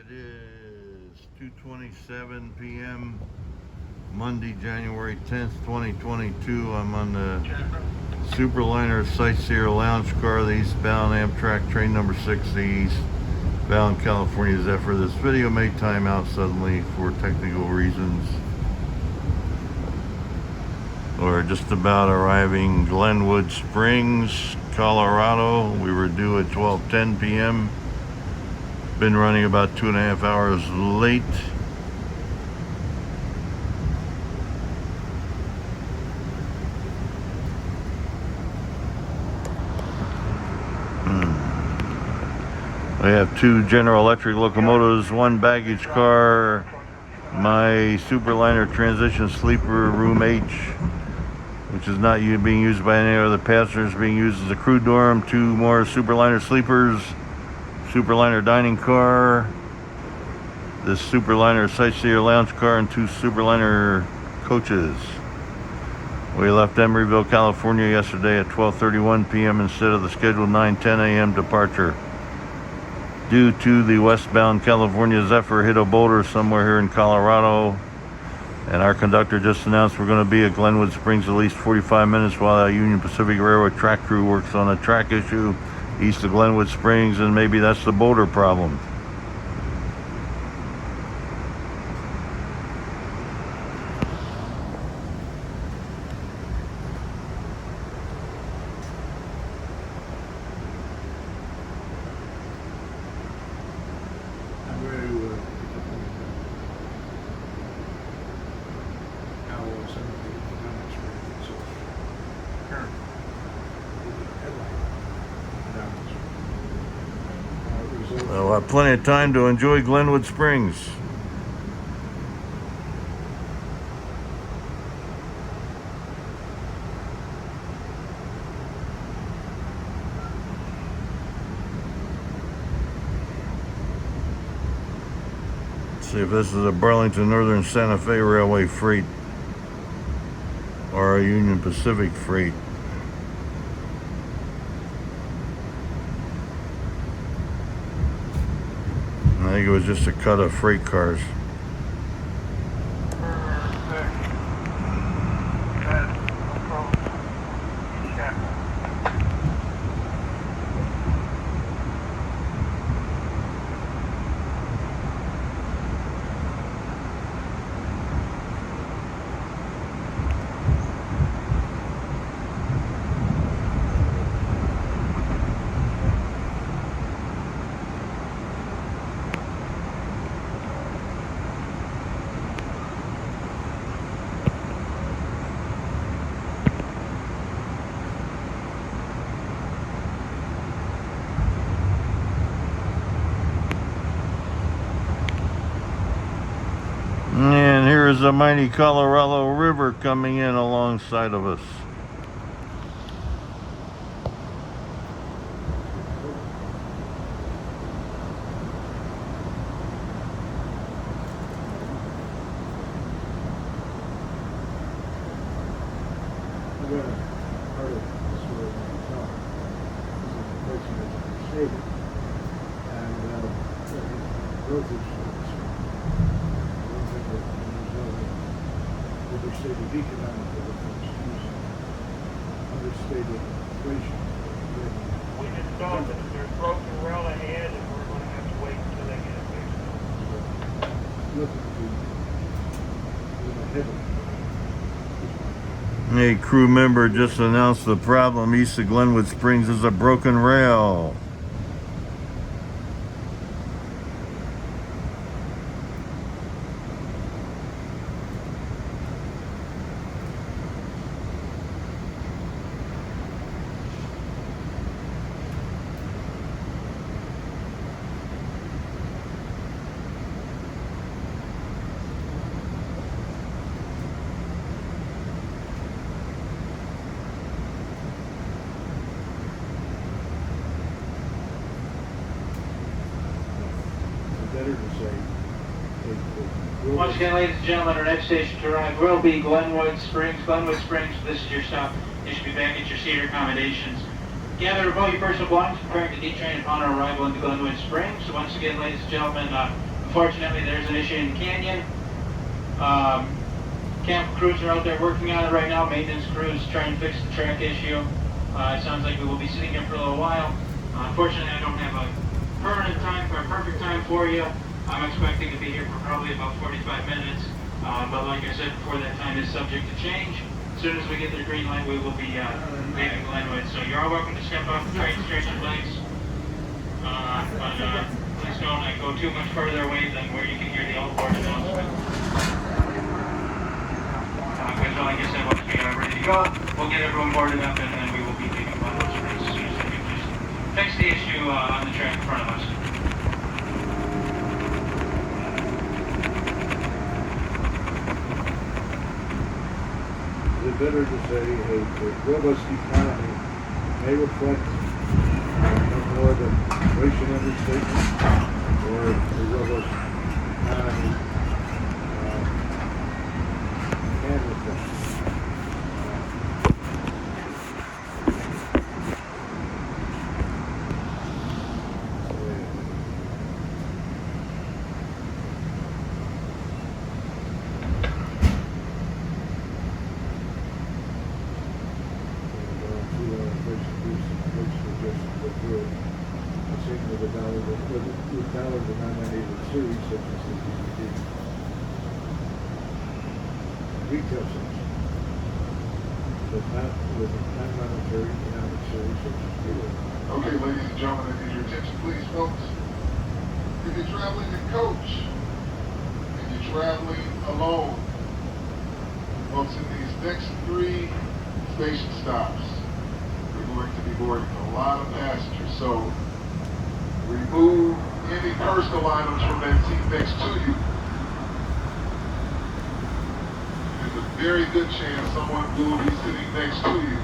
It is 2:27 p.m. Monday, January 10th, 2022. I'm on the Superliner Sightseer Lounge car, the eastbound Amtrak train number 6, the eastbound California Zephyr. This video may time out suddenly for technical reasons. We're just about arriving Glenwood Springs, Colorado. We were due at 12:10 p.m. Been running about 2.5 hours late. I have two General Electric locomotives, one baggage car, my Superliner Transition Sleeper Room H, which is not being used by any other passengers, being used as a crew dorm, two more Superliner Sleepers, Superliner Dining Car, this Superliner Sightseer Lounge car, and two Superliner coaches. We left Emeryville, California yesterday at 12:31 p.m. instead of the scheduled 9:10 a.m. departure. Due to the westbound California Zephyr hit a boulder somewhere here in Colorado, and our conductor just announced we're going to be at Glenwood Springs at least 45 minutes while our Union Pacific Railroad track crew works on a track issue east of Glenwood Springs, and maybe that's the boulder problem. We'll have plenty of time to enjoy Glenwood Springs. Let's see if this is a Burlington Northern Santa Fe Railway freight or a Union Pacific freight. I think it was just a cut of freight cars. And here is the mighty Colorado River coming in alongside of us. Understated economic understated inflation. We just thought that there's broken rail ahead and we're going to have to wait until they get it fixed. Looking to A crew member just announced the problem east of Glenwood Springs is a broken rail. Once again, ladies and gentlemen, our next station to arrive will be Glenwood Springs. Glenwood Springs, this is your stop. You should be back at your seater accommodations. Gather all your personal belongings, preparing to detrain upon our arrival into Glenwood Springs. So once again, ladies and gentlemen, Unfortunately, there's an issue in the canyon. Camp crews are out there working on it right now. Maintenance crews trying to fix the track issue. It sounds like we will be sitting here for a little while. Unfortunately, I don't have a permanent time or a perfect time for you. I'm expecting to be here for probably about 45 minutes. But like I said before, that time is subject to change. As soon as we get the green light, we will be leaving Glenwood. So you're all welcome to step off the train, stretch your legs. But please don't go too much further away than where you can hear the old board announcement. Because like I said, once we are ready to go, we'll get everyone boarded up and then we will be leaving Glenwood Springs as soon as they can just fix the issue on the track in front of us. Is it better to say a robust economy may reflect no more than inflation understatement, or a robust economy can reflect? Retail section, but not with non-monetary economic series such as fuel. Okay, ladies and gentlemen, I need your attention, please, folks. If you're traveling in coach and you're traveling alone, folks, in these next 3 station stops, we're going to be boarding a lot of passengers. So remove any personal items from that seat next to you. There's a very good chance someone will be sitting next to you.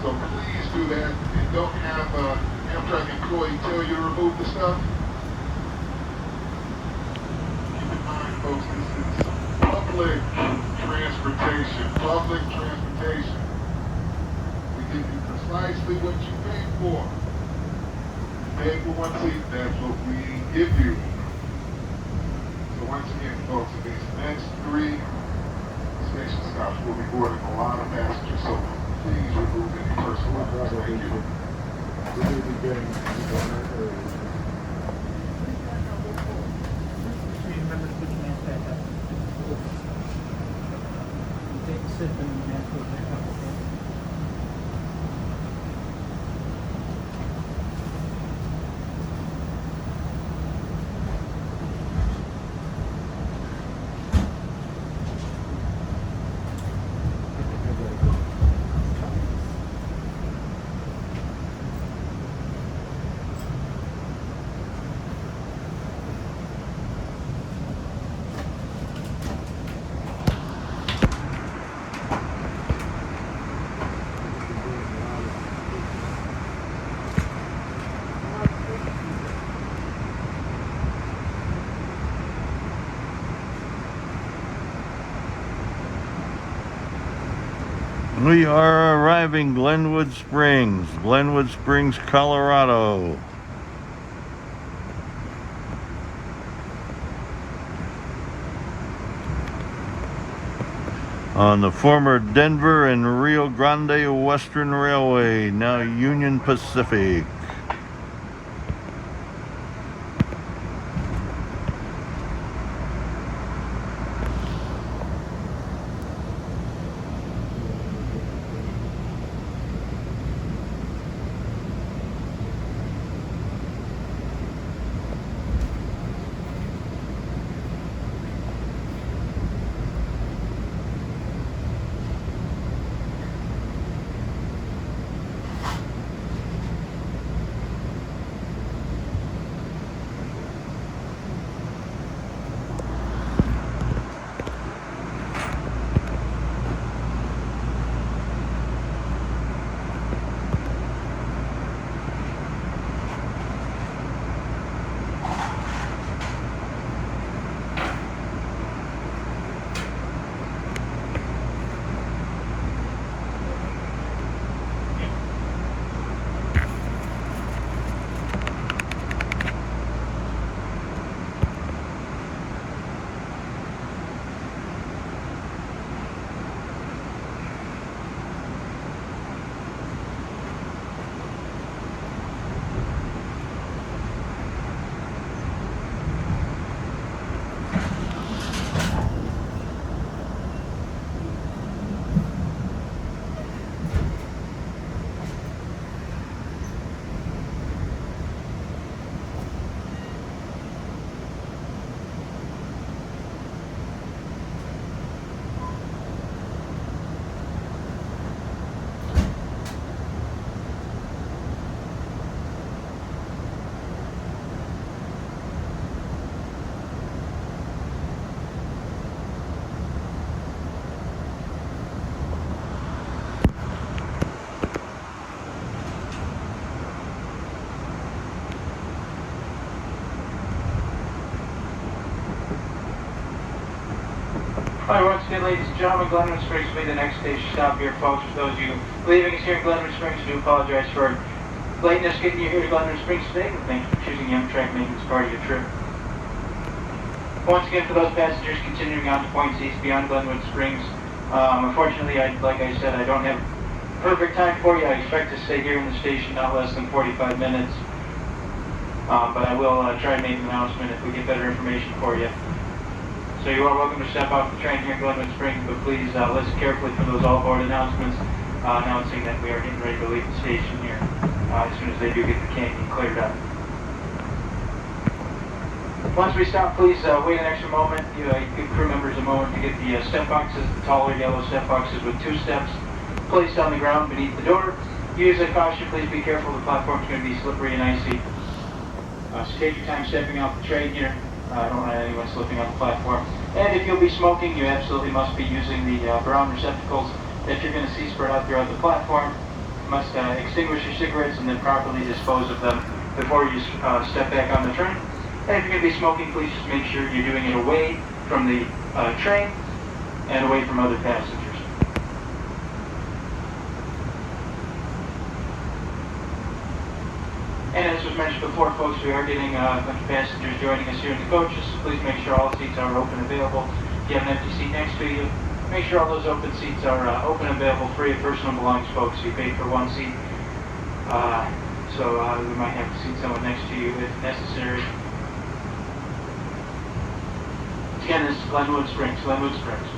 So please do that, and don't have an Amtrak employee tell you to remove the stuff. Keep in mind, folks, this is public transportation. Public transportation. We give you precisely what you paid for. You paid for one seat, that's what we give you. So once again, folks, in these next 3 station stops, we'll be boarding a lot of passengers. So please remove any personal items. Thank you. We may be getting people on that early. Remember to put your mask back up. Take a sip and your mask goes back up, okay? We are arriving Glenwood Springs, Colorado. On the former Denver and Rio Grande Western Railway, now Union Pacific. Alright, once again, ladies and gentlemen, Glenwood Springs will be the next station stop here, folks. For those of you leaving us here in Glenwood Springs, I do apologize for lateness getting you here to Glenwood Springs today, but thank you for choosing the Amtrak maintenance part of your trip. Once again, for those passengers continuing on to points east beyond Glenwood Springs, unfortunately, like I said, I don't have perfect time for you. I expect to stay here in the station not less than 45 minutes, but I will try and make an announcement if we get better information for you. So you are welcome to step off the train here in Glenwood Springs, but please listen carefully for those all-aboard announcements announcing that we are getting ready to leave the station here as soon as they do get the canyon cleared up. Once we stop, please wait an extra moment. Give crew members a moment to get the step boxes, the taller yellow step boxes with 2 steps, placed on the ground beneath the door. Use a caution, please be careful. The platform's going to be slippery and icy. So take your time stepping off the train here. I don't want anyone slipping on the platform. And if you'll be smoking, you absolutely must be using the brown receptacles that you're going to see spread out throughout the platform. You must extinguish your cigarettes and then properly dispose of them before you step back on the train. And if you're going to be smoking, please just make sure you're doing it away from the train and away from other passengers. And as was mentioned before, folks, we are getting a bunch of passengers joining us here in the coaches. Please make sure all seats are open and available. If you have an empty seat next to you, make sure all those open seats are open and available, free of personal belongings, folks. You paid for one seat, so we might have to seat someone next to you if necessary. Again, this is Glenwood Springs, Glenwood Springs.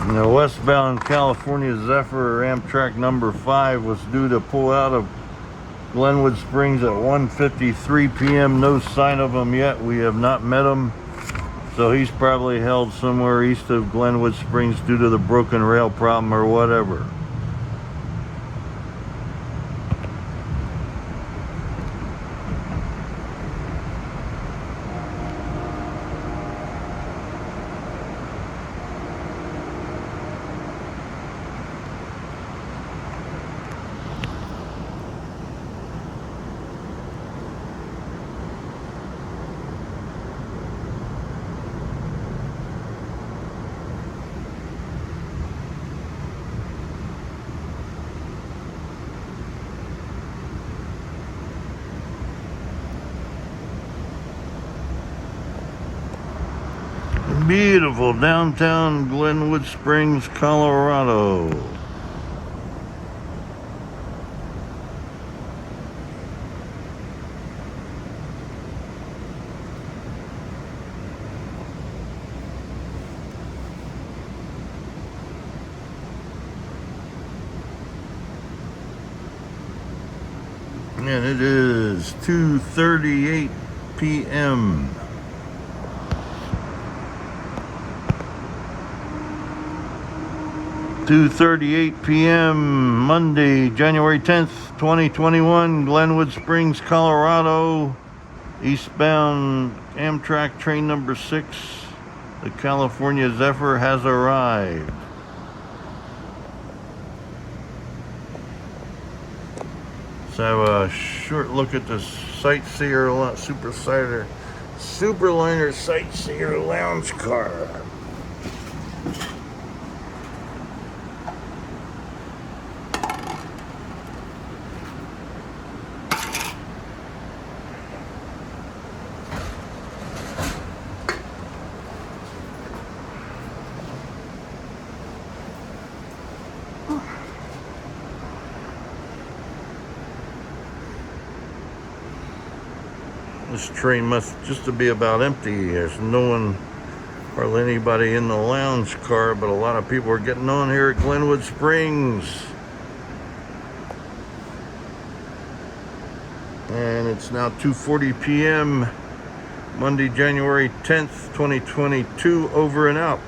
The westbound California Zephyr Amtrak number 5 was due to pull out of Glenwood Springs at 1:53 p.m. No sign of him yet. We have not met him. So he's probably held somewhere east of Glenwood Springs due to the broken rail problem or whatever. Beautiful downtown Glenwood Springs, Colorado. And it is 2:38 p.m. (2:38 p.m. Monday, January 10th, 2021, Glenwood Springs, Colorado. Eastbound Amtrak train number 6, the California Zephyr, has arrived. Let's have a short look at the Sightseer Superliner Sightseer lounge car. This train must just to be about empty. There's no one, hardly anybody in the lounge car, but a lot of people are getting on here at Glenwood Springs. And it's now 2:40 p.m. Monday, January 10th, 2022. Over and out.